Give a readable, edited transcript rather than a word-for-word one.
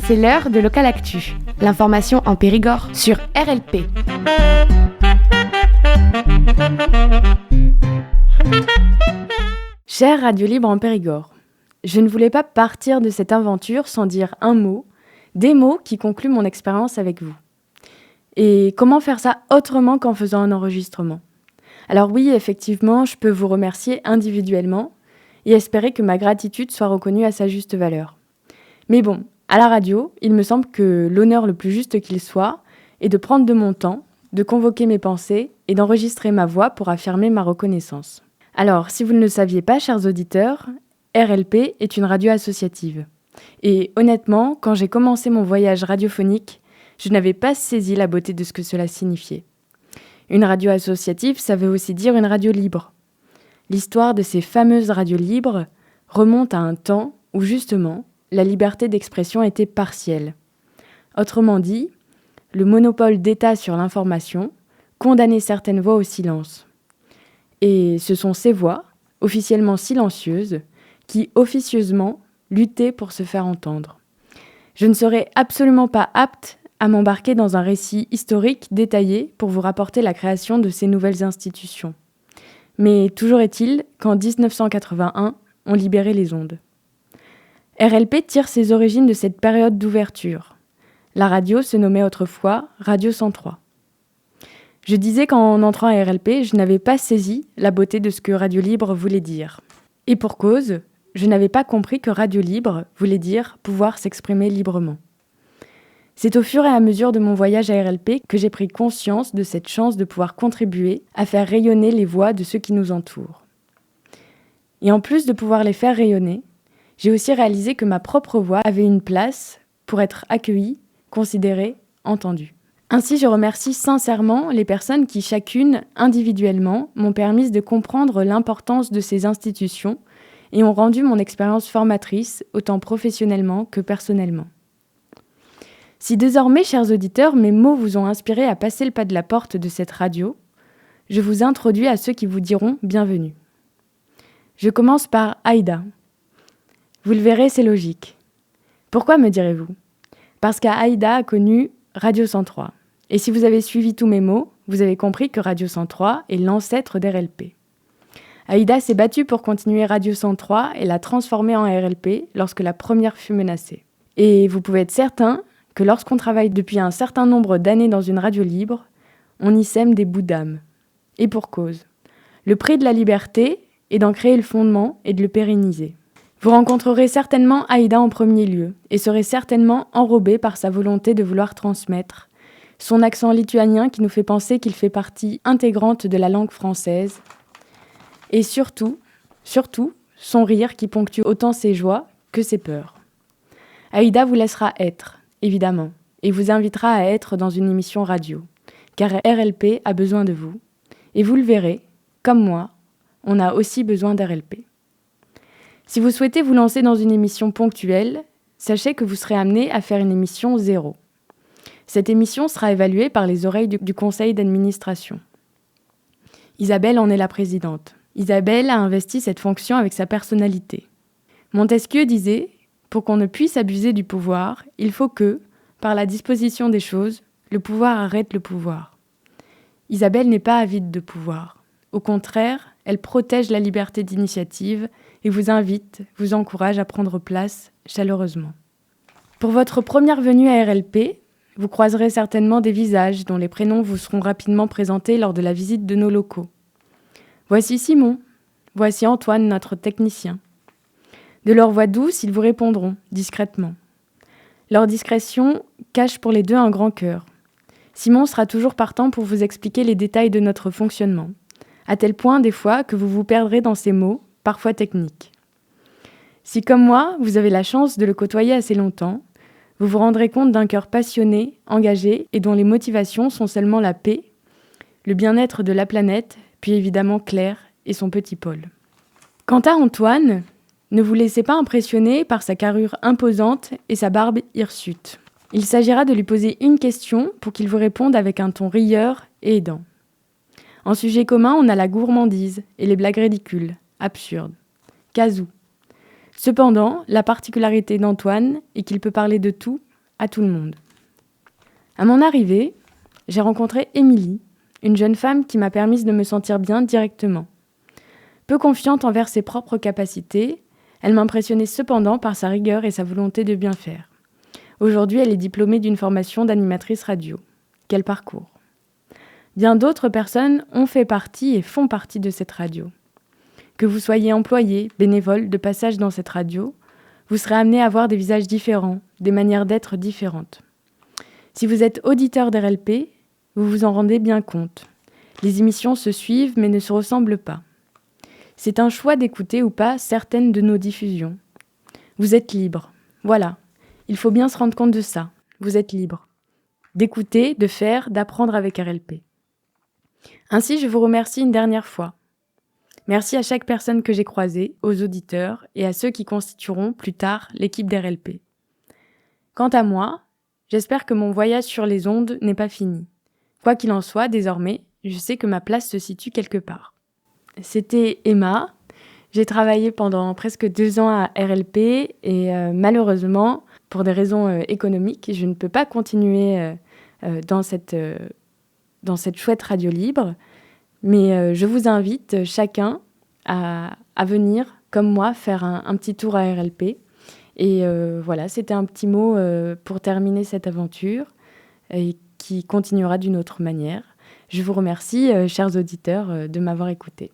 C'est l'heure de Local Actu, l'information en Périgord sur RLP. Chère Radio Libre en Périgord, je ne voulais pas partir de cette aventure sans dire un mot, des mots qui concluent mon expérience avec vous. Et comment faire ça autrement qu'en faisant un enregistrement ? Alors oui, effectivement, je peux vous remercier individuellement et espérer que ma gratitude soit reconnue à sa juste valeur. Mais bon, à la radio, il me semble que l'honneur le plus juste qu'il soit est de prendre de mon temps, de convoquer mes pensées et d'enregistrer ma voix pour affirmer ma reconnaissance. Alors, si vous ne le saviez pas, chers auditeurs, RLP est une radio associative. Et honnêtement, quand j'ai commencé mon voyage radiophonique, je n'avais pas saisi la beauté de ce que cela signifiait. Une radio associative, ça veut aussi dire une radio libre. L'histoire de ces fameuses radios libres remonte à un temps où justement, la liberté d'expression était partielle. Autrement dit, le monopole d'État sur l'information condamnait certaines voix au silence. Et ce sont ces voix, officiellement silencieuses, qui officieusement luttaient pour se faire entendre. Je ne serais absolument pas apte à m'embarquer dans un récit historique détaillé pour vous rapporter la création de ces nouvelles institutions. Mais toujours est-il qu'en 1981, on libérait les ondes. RLP tire ses origines de cette période d'ouverture. La radio se nommait autrefois Radio 103. Je disais qu'en entrant à RLP, je n'avais pas saisi la beauté de ce que Radio Libre voulait dire. Et pour cause, je n'avais pas compris que Radio Libre voulait dire pouvoir s'exprimer librement. C'est au fur et à mesure de mon voyage à RLP que j'ai pris conscience de cette chance de pouvoir contribuer à faire rayonner les voix de ceux qui nous entourent. Et en plus de pouvoir les faire rayonner, j'ai aussi réalisé que ma propre voix avait une place pour être accueillie, considérée, entendue. Ainsi, je remercie sincèrement les personnes qui, chacune, individuellement, m'ont permis de comprendre l'importance de ces institutions et ont rendu mon expérience formatrice, autant professionnellement que personnellement. Si désormais, chers auditeurs, mes mots vous ont inspiré à passer le pas de la porte de cette radio, je vous introduis à ceux qui vous diront bienvenue. Je commence par Aïda. Vous le verrez, c'est logique. Pourquoi, me direz-vous ? Parce qu'Aïda a connu Radio 103. Et si vous avez suivi tous mes mots, vous avez compris que Radio 103 est l'ancêtre d'RLP. Aïda s'est battue pour continuer Radio 103 et l'a transformée en RLP lorsque la première fut menacée. Et vous pouvez être certain que lorsqu'on travaille depuis un certain nombre d'années dans une radio libre, on y sème des bouts d'âme. Et pour cause. Le prix de la liberté est d'en créer le fondement et de le pérenniser. Vous rencontrerez certainement Aïda en premier lieu et serez certainement enrobé par sa volonté de vouloir transmettre, son accent lituanien qui nous fait penser qu'il fait partie intégrante de la langue française, et surtout, son rire qui ponctue autant ses joies que ses peurs. Aïda vous laissera être, évidemment, et vous invitera à être dans une émission radio, car RLP a besoin de vous, et vous le verrez, comme moi, on a aussi besoin d'RLP. Si vous souhaitez vous lancer dans une émission ponctuelle, sachez que vous serez amené à faire une émission 0. Cette émission sera évaluée par les oreilles du conseil d'administration. Isabelle en est la présidente. Isabelle a investi cette fonction avec sa personnalité. Montesquieu disait « Pour qu'on ne puisse abuser du pouvoir, il faut que, par la disposition des choses, le pouvoir arrête le pouvoir. » Isabelle n'est pas avide de pouvoir. Au contraire, elle protège la liberté d'initiative et vous invite, vous encourage à prendre place chaleureusement. Pour votre première venue à RLP, vous croiserez certainement des visages dont les prénoms vous seront rapidement présentés lors de la visite de nos locaux. Voici Simon, voici Antoine, notre technicien. De leur voix douce, ils vous répondront, discrètement. Leur discrétion cache pour les deux un grand cœur. Simon sera toujours partant pour vous expliquer les détails de notre fonctionnement, à tel point des fois que vous vous perdrez dans ces mots, parfois techniques. Si comme moi, vous avez la chance de le côtoyer assez longtemps, vous vous rendrez compte d'un cœur passionné, engagé et dont les motivations sont seulement la paix, le bien-être de la planète, puis évidemment Claire et son petit Paul. Quant à Antoine, ne vous laissez pas impressionner par sa carrure imposante et sa barbe hirsute. Il s'agira de lui poser une question pour qu'il vous réponde avec un ton rieur et aidant. En sujet commun, on a la gourmandise et les blagues ridicules, absurdes. Casou. Cependant, la particularité d'Antoine est qu'il peut parler de tout, à tout le monde. À mon arrivée, j'ai rencontré Émilie, une jeune femme qui m'a permis de me sentir bien directement. Peu confiante envers ses propres capacités, elle m'impressionnait cependant par sa rigueur et sa volonté de bien faire. Aujourd'hui, elle est diplômée d'une formation d'animatrice radio. Quel parcours! Bien d'autres personnes ont fait partie et font partie de cette radio. Que vous soyez employé, bénévole, de passage dans cette radio, vous serez amené à voir des visages différents, des manières d'être différentes. Si vous êtes auditeur d'RLP, vous vous en rendez bien compte. Les émissions se suivent mais ne se ressemblent pas. C'est un choix d'écouter ou pas certaines de nos diffusions. Vous êtes libre. Voilà. Il faut bien se rendre compte de ça. Vous êtes libre. D'écouter, de faire, d'apprendre avec RLP. Ainsi, je vous remercie une dernière fois. Merci à chaque personne que j'ai croisée, aux auditeurs et à ceux qui constitueront plus tard l'équipe d'RLP. Quant à moi, j'espère que mon voyage sur les ondes n'est pas fini. Quoi qu'il en soit, désormais, je sais que ma place se situe quelque part. C'était Emma. J'ai travaillé pendant presque 2 ans à RLP et malheureusement, pour des raisons économiques, je ne peux pas continuer dans cette chouette radio libre. Mais je vous invite chacun à venir, comme moi, faire un petit tour à RLP. Et voilà, c'était un petit mot pour terminer cette aventure et qui continuera d'une autre manière. Je vous remercie, chers auditeurs, de m'avoir écouté.